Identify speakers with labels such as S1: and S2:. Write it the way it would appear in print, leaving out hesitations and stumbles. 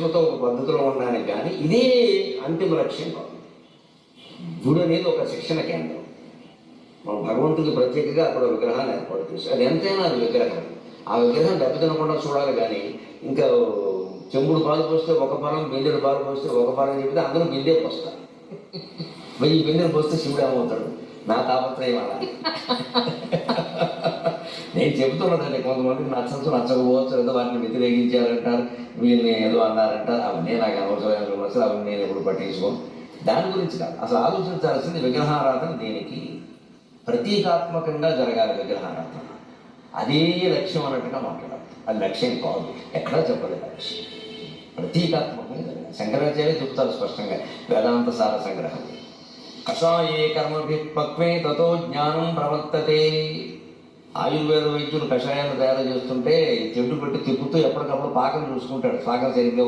S1: క్రమశిక్షణతో ఒక పద్ధతిలో ఉండడానికి కానీ ఇదే అంతిమ లక్ష్యం కాదు. గుడి అనేది ఒక శిక్షణ కేంద్రం. మన భగవంతుడికి ప్రత్యేకంగా అక్కడ విగ్రహాన్ని ఏర్పాటు చేసి అది ఎంతైనా అది విగ్రహం. ఆ విగ్రహం దెబ్బతినకుండా చూడాలి కానీ ఇంకా చెంబుడు పాలు పోస్తే ఒక పాలం, బిందెడు పాలు పోస్తే ఒక పాలం చెప్తే అందరూ బిందె పోస్తారు. 1000 బిందెలు పోస్తే శివుడు ఏమవుతాడు? నా తాపత్రయం అలా. నేను చెబుతున్నదండి, కొంతమందికి నచ్చచ్చు నచ్చకపోవచ్చు, ఏదో వాటిని వ్యతిరేకించారంటారు, వీళ్ళని ఏదో అన్నారంటారు. అవన్నీ నాకు అనవసరమైన విమర్శలు, అవన్నీ నేను ఎప్పుడు పట్టించుకోను. దాని గురించి కాదు అసలు ఆలోచించాల్సింది. విగ్రహారాధన దేనికి? ప్రతీకాత్మకంగా జరగాలి విగ్రహారాధన. అదే లక్ష్యం అన్నట్టుగా మాట్లాడాలి. అది లక్ష్యం కాదు, ఎక్కడా చెప్పలేదు లక్ష్యం. ప్రతీకాత్మకంగా జరగాలి. శంకరాచార్య చెప్తారు స్పష్టంగా వేదాంత సార సంగ్రహం. కషాయే కర్మభి పక్వే తతో జ్ఞానం ప్రవర్తతే. ఆయుర్వేద వైద్యులు కషాయాన్ని తయారు చేస్తుంటే చెట్టు పెట్టి తిప్పుతూ ఎప్పటికప్పుడు పాకం చూసుకుంటాడు, పాకం సరిగ్గా